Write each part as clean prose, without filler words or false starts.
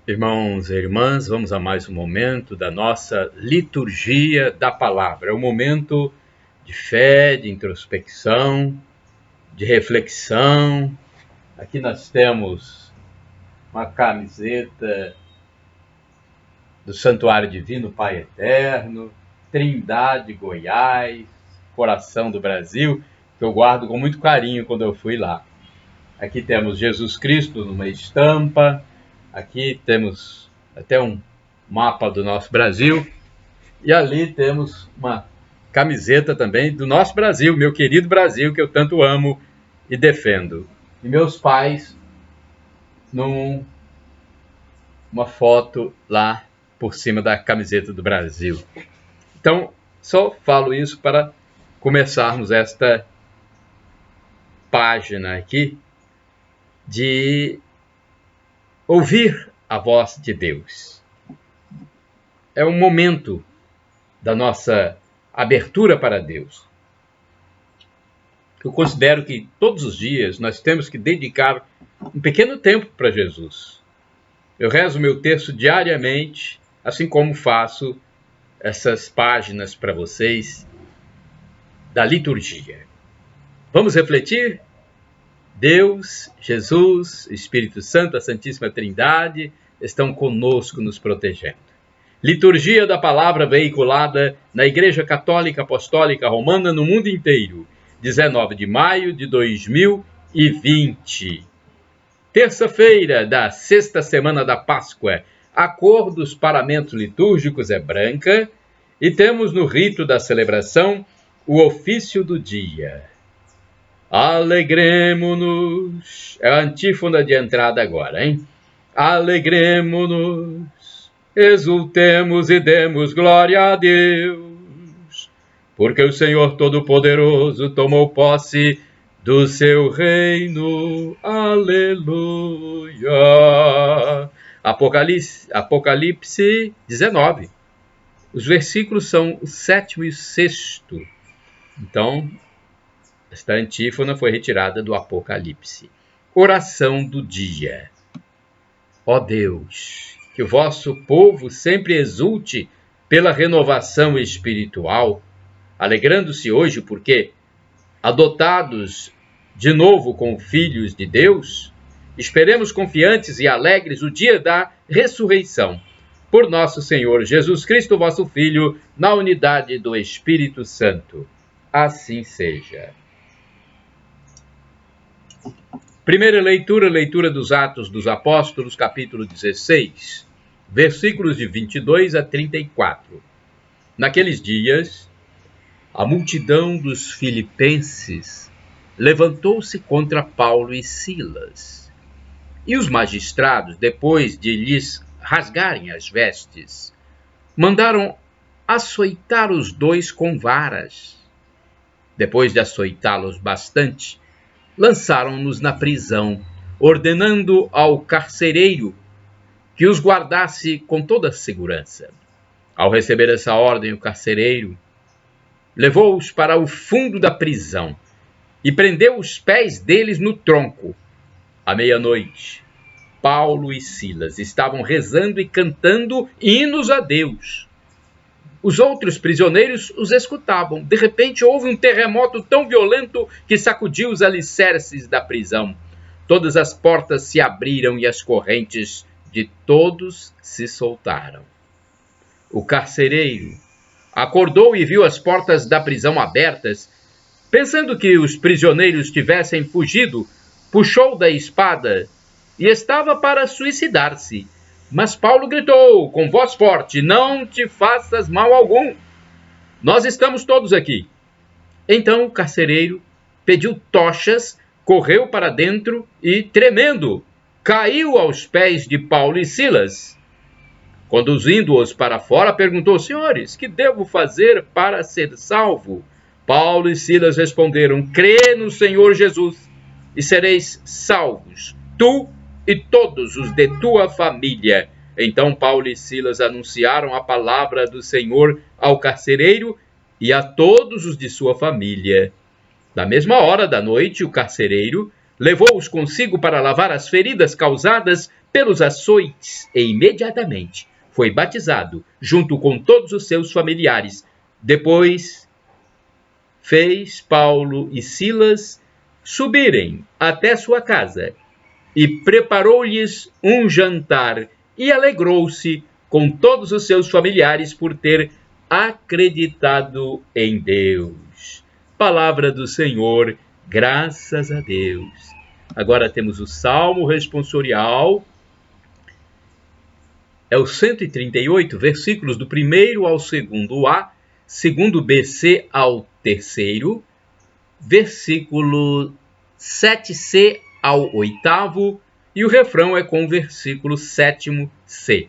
Irmãos e irmãs, vamos a mais um momento da nossa liturgia da palavra. É um momento de fé, de introspecção, de reflexão. Aqui nós temos uma camiseta do Santuário Divino Pai Eterno, Trindade, Goiás, coração do Brasil, que eu guardo com muito carinho quando eu fui lá. Aqui temos Jesus Cristo numa estampa. Aqui temos até um mapa do nosso Brasil. E ali temos uma camiseta também do nosso Brasil, meu querido Brasil, que eu tanto amo e defendo. E meus pais numa foto lá por cima da camiseta do Brasil. Então, só falo isso para começarmos esta página aqui de ouvir a voz de Deus. É um momento da nossa abertura para Deus. Eu considero que todos os dias nós temos que dedicar um pequeno tempo para Jesus. Eu rezo meu texto diariamente, assim como faço essas páginas para vocês da liturgia. Vamos refletir? Deus, Jesus, Espírito Santo, a Santíssima Trindade estão conosco nos protegendo. Liturgia da palavra veiculada na Igreja Católica Apostólica Romana no mundo inteiro, 19 de maio de 2020. Terça-feira da sexta semana da Páscoa. A cor dos paramentos litúrgicos é branca e temos no rito da celebração o ofício do dia. Alegremo-nos. É a antífona de entrada agora, hein? Alegremo-nos, exultemos e demos glória a Deus, porque o Senhor Todo-Poderoso tomou posse do seu reino. Aleluia. Apocalipse 19. Os versículos são o 7º e o 6º. Então, esta antífona foi retirada do Apocalipse. Oração do dia. Ó Deus, que o vosso povo sempre exulte pela renovação espiritual, alegrando-se hoje porque, adotados de novo como filhos de Deus, esperemos confiantes e alegres o dia da ressurreição. Por nosso Senhor Jesus Cristo, vosso Filho, na unidade do Espírito Santo. Assim seja. Primeira leitura, leitura dos Atos dos Apóstolos, capítulo 16, versículos de 22 a 34. Naqueles dias, a multidão dos filipenses levantou-se contra Paulo e Silas. E os magistrados, depois de lhes rasgarem as vestes, mandaram açoitar os dois com varas. Depois de açoitá-los bastante, lançaram-nos na prisão, ordenando ao carcereiro que os guardasse com toda a segurança. Ao receber essa ordem, o carcereiro levou-os para o fundo da prisão e prendeu os pés deles no tronco. À meia-noite, Paulo e Silas estavam rezando e cantando hinos a Deus. Os outros prisioneiros os escutavam. De repente houve um terremoto tão violento que sacudiu os alicerces da prisão. Todas as portas se abriram e as correntes de todos se soltaram. O carcereiro acordou e viu as portas da prisão abertas. Pensando que os prisioneiros tivessem fugido, puxou da espada e estava para suicidar-se. Mas Paulo gritou com voz forte: não te faças mal algum. Nós estamos todos aqui. Então o carcereiro pediu tochas, correu para dentro e, tremendo, caiu aos pés de Paulo e Silas. Conduzindo-os para fora, perguntou: senhores, que devo fazer para ser salvo? Paulo e Silas responderam: crê no Senhor Jesus e sereis salvos, tu e todos os de tua família. Então Paulo e Silas anunciaram a palavra do Senhor ao carcereiro e a todos os de sua família. Na mesma hora da noite, o carcereiro levou-os consigo para lavar as feridas causadas pelos açoites e imediatamente foi batizado junto com todos os seus familiares. Depois fez Paulo e Silas subirem até sua casa e preparou-lhes um jantar e alegrou-se com todos os seus familiares por ter acreditado em Deus. Palavra do Senhor, graças a Deus. Agora temos o Salmo responsorial. É o 138, versículos do 1º ao 2º A, 2º BC ao 3º, versículo 7C ao 8º, e o refrão é com o versículo 7º C.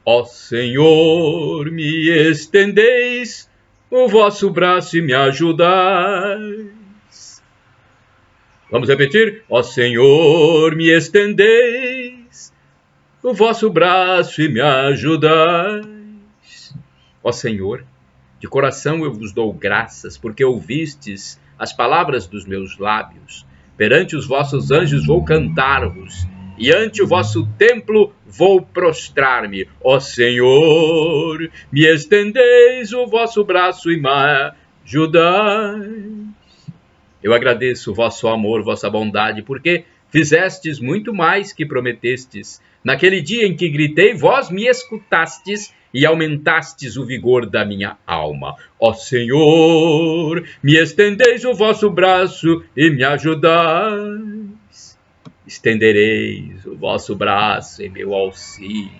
Ó Senhor, me estendeis o vosso braço e me ajudais. Vamos repetir? Ó Senhor, me estendeis o vosso braço e me ajudais. Ó Senhor, de coração eu vos dou graças, porque ouvistes as palavras dos meus lábios. Perante os vossos anjos vou cantar-vos, e ante o vosso templo vou prostrar-me. Ó Senhor, me estendeis o vosso braço e me ajudais. Eu agradeço o vosso amor, vossa bondade, porque fizestes muito mais que prometestes. Naquele dia em que gritei, vós me escutastes e aumentastes o vigor da minha alma. Ó Senhor, me estendeis o vosso braço e me ajudais. Estendereis o vosso braço em meu auxílio,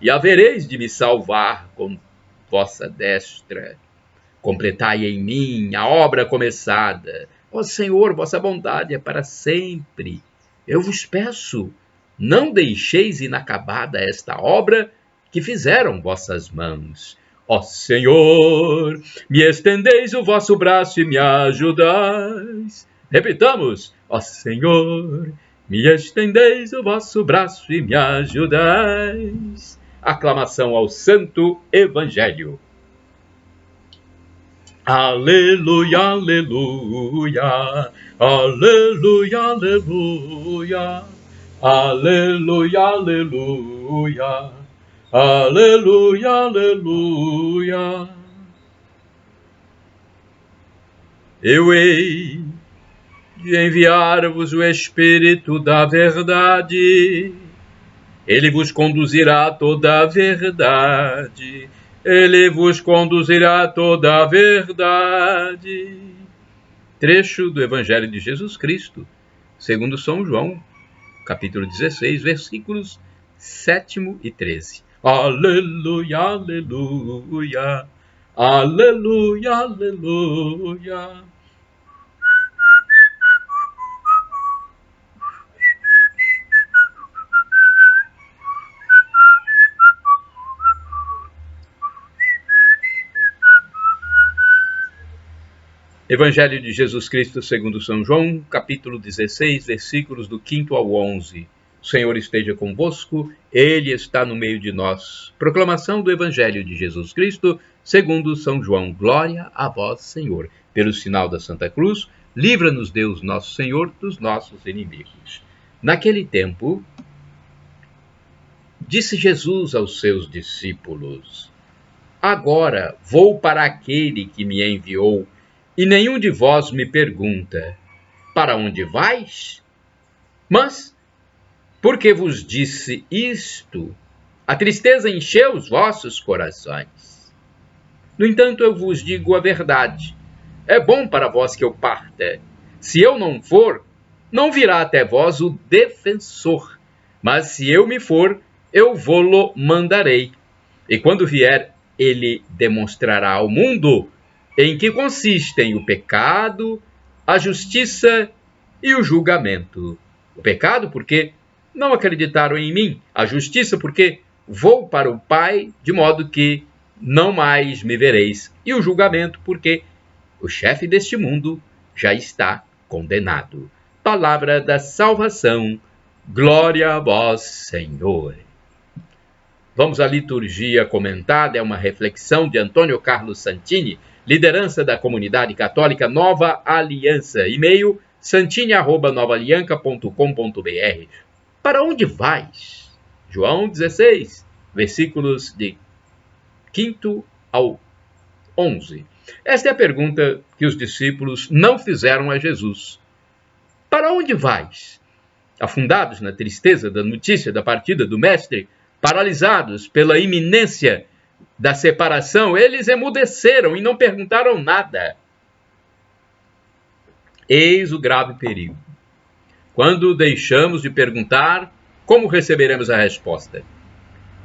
e havereis de me salvar com vossa destra. Completai em mim a obra começada. Ó Senhor, vossa bondade é para sempre. Eu vos peço, não deixeis inacabada esta obra que fizeram vossas mãos. Ó Senhor, me estendeis o vosso braço e me ajudais. Repitamos. Ó Senhor, me estendeis o vosso braço e me ajudais. Aclamação ao Santo Evangelho. Aleluia, aleluia, aleluia, aleluia, aleluia, aleluia, aleluia, aleluia. Eu hei de enviar-vos o Espírito da verdade. Ele vos conduzirá a toda a verdade. Ele vos conduzirá a toda a verdade. Trecho do Evangelho de Jesus Cristo, segundo São João, capítulo 16, versículos 7 e 13. Aleluia, aleluia, aleluia, aleluia. Evangelho de Jesus Cristo segundo São João, capítulo 16, versículos do 5 ao 11. O Senhor esteja convosco, Ele está no meio de nós. Proclamação do Evangelho de Jesus Cristo segundo São João. Glória a vós, Senhor. Pelo sinal da Santa Cruz, livra-nos Deus nosso Senhor dos nossos inimigos. Naquele tempo, disse Jesus aos seus discípulos: Agora vou para aquele que me enviou, e nenhum de vós me pergunta: para onde vais? Mas, porque vos disse isto, a tristeza encheu os vossos corações. No entanto, eu vos digo a verdade. É bom para vós que eu parta. Se eu não for, não virá até vós o defensor. Mas se eu me for, eu vô-lo mandarei. E quando vier, ele demonstrará ao mundo em que consistem o pecado, a justiça e o julgamento. O pecado, porque não acreditaram em mim. A justiça, porque vou para o Pai, de modo que não mais me vereis. E o julgamento, porque o chefe deste mundo já está condenado. Palavra da salvação. Glória a vós, Senhor. Vamos à liturgia comentada. É uma reflexão de Antônio Carlos Santini, liderança da comunidade católica Nova Aliança, e-mail santini@novaalianca.com.br. Para onde vais? João 16, versículos de 5 ao 11. Esta é a pergunta que os discípulos não fizeram a Jesus. Para onde vais? Afundados na tristeza da notícia da partida do Mestre, paralisados pela iminência da separação, eles emudeceram e não perguntaram nada. Eis o grave perigo. Quando deixamos de perguntar, como receberemos a resposta?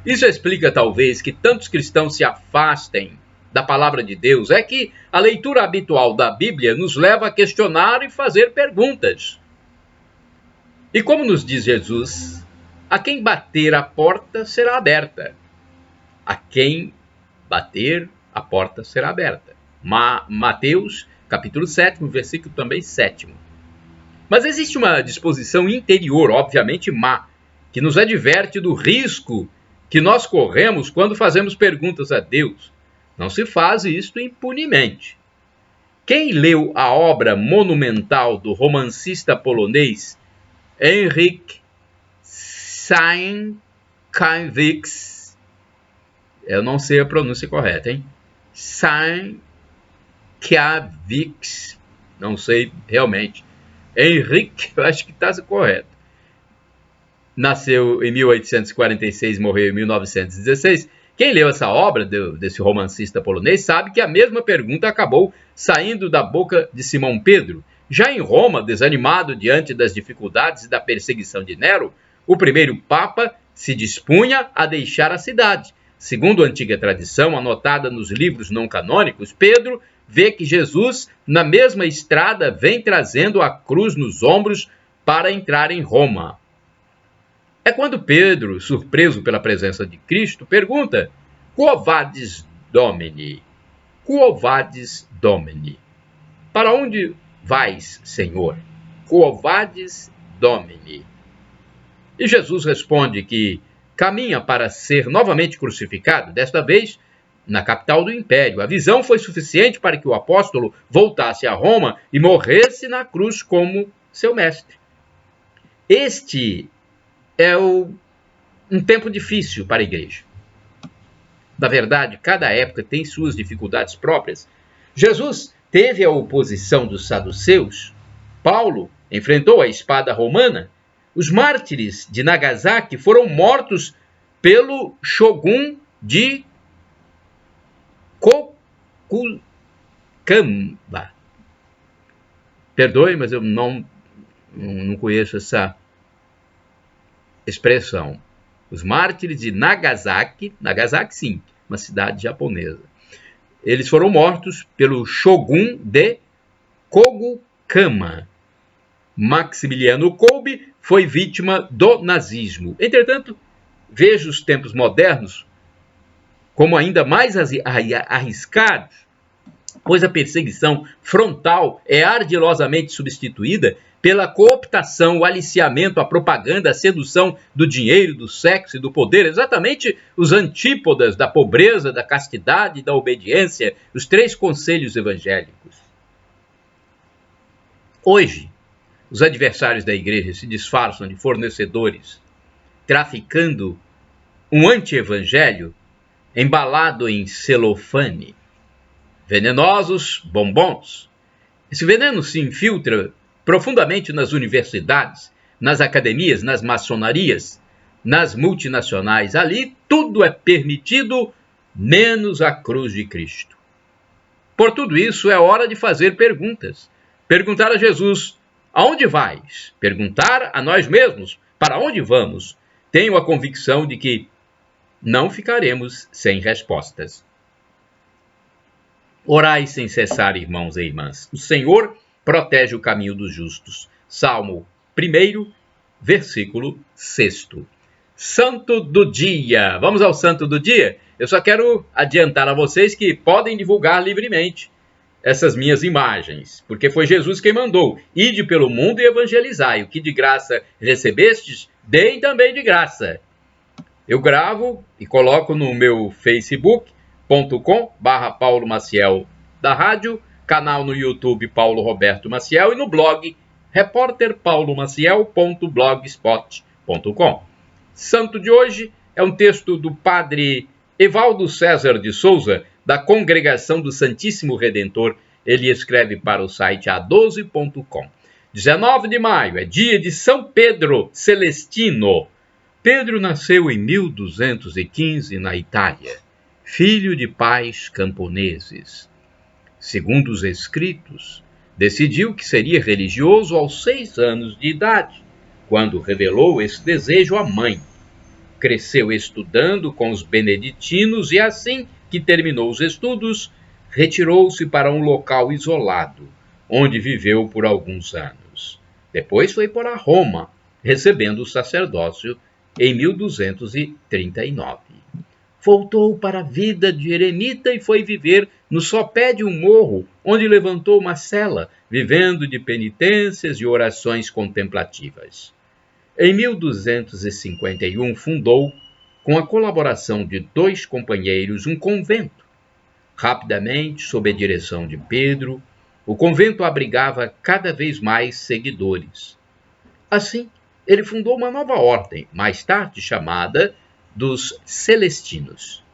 Isso explica, talvez, que tantos cristãos se afastem da palavra de Deus. É que a leitura habitual da Bíblia nos leva a questionar e fazer perguntas. E como nos diz Jesus, a quem bater a porta será aberta. A quem bater, a porta será aberta. Mateus, capítulo 7, versículo também 7. Mas existe uma disposição interior, obviamente má, que nos adverte do risco que nós corremos quando fazemos perguntas a Deus. Não se faz isto impunemente. Quem leu a obra monumental do romancista polonês Henryk Sienkiewicz, eu não sei a pronúncia correta, hein? Sienkiewicz, não sei realmente. Henryk, eu acho que está correto. Nasceu em 1846 e morreu em 1916. Quem leu essa obra desse romancista polonês sabe que a mesma pergunta acabou saindo da boca de Simão Pedro. Já em Roma, desanimado diante das dificuldades e da perseguição de Nero, o primeiro papa se dispunha a deixar a cidade. Segundo a antiga tradição, anotada nos livros não canônicos, Pedro vê que Jesus, na mesma estrada, vem trazendo a cruz nos ombros para entrar em Roma. É quando Pedro, surpreso pela presença de Cristo, pergunta: Quo vadis Domini? Quo vadis Domini? Para onde vais, Senhor? Quo vadis Domini? E Jesus responde que caminha para ser novamente crucificado, desta vez na capital do império. A visão foi suficiente para que o apóstolo voltasse a Roma e morresse na cruz como seu mestre. Este é um tempo difícil para a igreja. Na verdade, cada época tem suas dificuldades próprias. Jesus teve a oposição dos saduceus. Paulo enfrentou a espada romana. Os mártires de Nagasaki foram mortos pelo shogun de Kokukama. Perdoe, mas eu não conheço essa expressão. Os mártires de Nagasaki, Nagasaki sim, uma cidade japonesa. Eles foram mortos pelo shogun de Kokukama. Maximiliano Kolbe foi vítima do nazismo. Entretanto, vejo os tempos modernos como ainda mais arriscados, pois a perseguição frontal é ardilosamente substituída pela cooptação, o aliciamento, a propaganda, a sedução do dinheiro, do sexo e do poder, exatamente os antípodas da pobreza, da castidade e da obediência, os três conselhos evangélicos. Hoje, os adversários da igreja se disfarçam de fornecedores, traficando um anti-evangelho embalado em celofane, venenosos bombons. Esse veneno se infiltra profundamente nas universidades, nas academias, nas maçonarias, nas multinacionais. Ali tudo é permitido, menos a cruz de Cristo. Por tudo isso, é hora de fazer perguntas. Perguntar a Jesus: aonde vais? Perguntar a nós mesmos: para onde vamos? Tenho a convicção de que não ficaremos sem respostas. Orai sem cessar, irmãos e irmãs. O Senhor protege o caminho dos justos. Salmo 1, versículo 6. Santo do dia. Vamos ao santo do dia? Eu só quero adiantar a vocês que podem divulgar livremente essas minhas imagens, porque foi Jesus quem mandou: ide pelo mundo e evangelizai. O que de graça recebestes, deem também de graça. Eu gravo e coloco no meu facebook.com/Paulo Maciel da rádio, canal no YouTube Paulo Roberto Maciel e no blog repórterpaulomaciel.blogspot.com. Santo de hoje é um texto do padre Evaldo César de Souza, da Congregação do Santíssimo Redentor. Ele escreve para o site a12.com. 19 de maio é dia de São Pedro Celestino. Pedro nasceu em 1215 na Itália, filho de pais camponeses. Segundo os escritos, decidiu que seria religioso aos 6 anos de idade, quando revelou esse desejo à mãe. Cresceu estudando com os beneditinos e, assim que terminou os estudos, retirou-se para um local isolado, onde viveu por alguns anos. Depois foi para Roma, recebendo o sacerdócio em 1239. Voltou para a vida de eremita e foi viver no sopé de um morro, onde levantou uma cela, vivendo de penitências e orações contemplativas. Em 1251, fundou, com a colaboração de 2 companheiros, um convento. Rapidamente, sob a direção de Pedro, o convento abrigava cada vez mais seguidores. Assim, ele fundou uma nova ordem, mais tarde chamada dos Celestinos.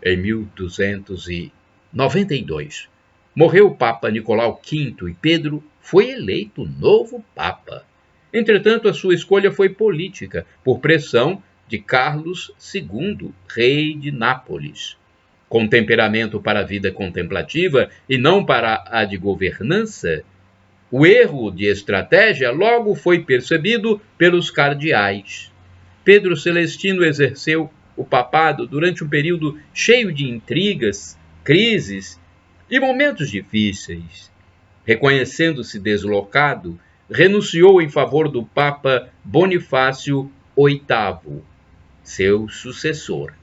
Em 1292, morreu o Papa Nicolau V e Pedro foi eleito novo Papa. Entretanto, a sua escolha foi política, por pressão de Carlos II, rei de Nápoles. Com temperamento para a vida contemplativa e não para a de governança, o erro de estratégia logo foi percebido pelos cardeais. Pedro Celestino exerceu o papado durante um período cheio de intrigas, crises e momentos difíceis. Reconhecendo-se deslocado, renunciou em favor do Papa Bonifácio VIII, seu sucessor.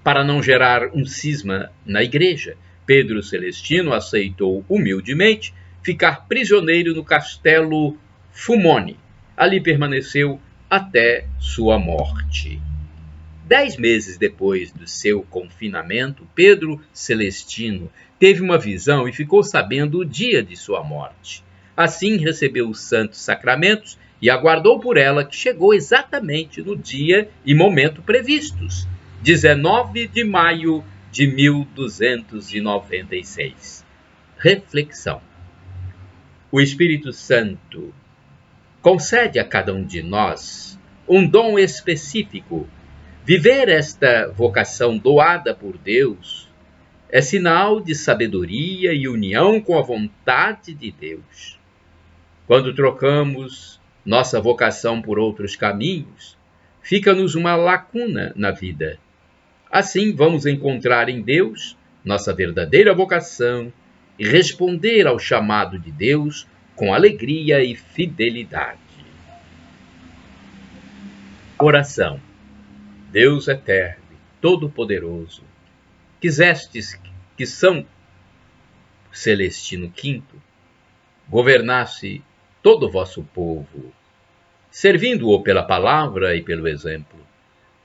Para não gerar um cisma na igreja, Pedro Celestino aceitou humildemente ficar prisioneiro no castelo Fumone. Ali permaneceu até sua morte. 10 meses depois do seu confinamento, Pedro Celestino teve uma visão e ficou sabendo o dia de sua morte. Assim, recebeu os santos sacramentos e aguardou por ela, que chegou exatamente no dia e momento previstos, 19 de maio de 1296. Reflexão. O Espírito Santo concede a cada um de nós um dom específico. Viver esta vocação doada por Deus é sinal de sabedoria e união com a vontade de Deus. Quando trocamos nossa vocação por outros caminhos, fica-nos uma lacuna na vida. Assim, vamos encontrar em Deus nossa verdadeira vocação e responder ao chamado de Deus com alegria e fidelidade. Oração. Deus eterno, todo-poderoso, quisestes que São Celestino V governasse todo o vosso povo, servindo-o pela palavra e pelo exemplo.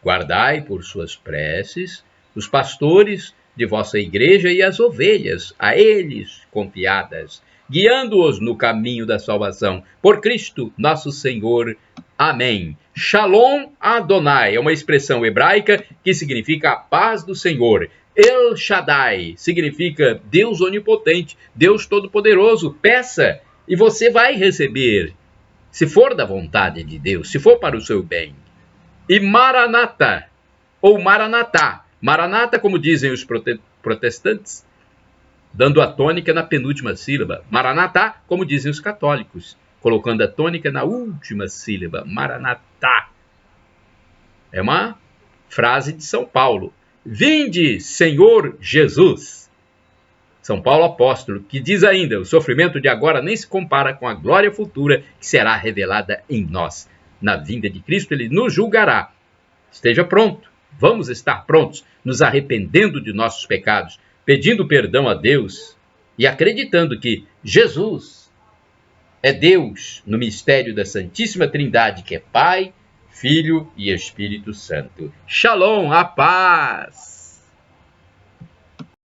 Guardai por suas preces os pastores de vossa igreja e as ovelhas a eles confiadas, guiando-os no caminho da salvação. Por Cristo nosso Senhor. Amém. Shalom Adonai é uma expressão hebraica que significa a paz do Senhor. El Shaddai significa Deus onipotente, Deus todo-poderoso. Peça e você vai receber, se for da vontade de Deus, se for para o seu bem. E Maranata, ou Maranatá. Maranata, como dizem os protestantes, dando a tônica na penúltima sílaba. Maranatá, como dizem os católicos, colocando a tônica na última sílaba. Maranatá. É uma frase de São Paulo. Vinde, Senhor Jesus. São Paulo apóstolo, que diz ainda, o sofrimento de agora nem se compara com a glória futura que será revelada em nós. Na vinda de Cristo, ele nos julgará. Esteja pronto. Vamos estar prontos, nos arrependendo de nossos pecados, pedindo perdão a Deus e acreditando que Jesus é Deus no mistério da Santíssima Trindade, que é Pai, Filho e Espírito Santo. Shalom, a paz!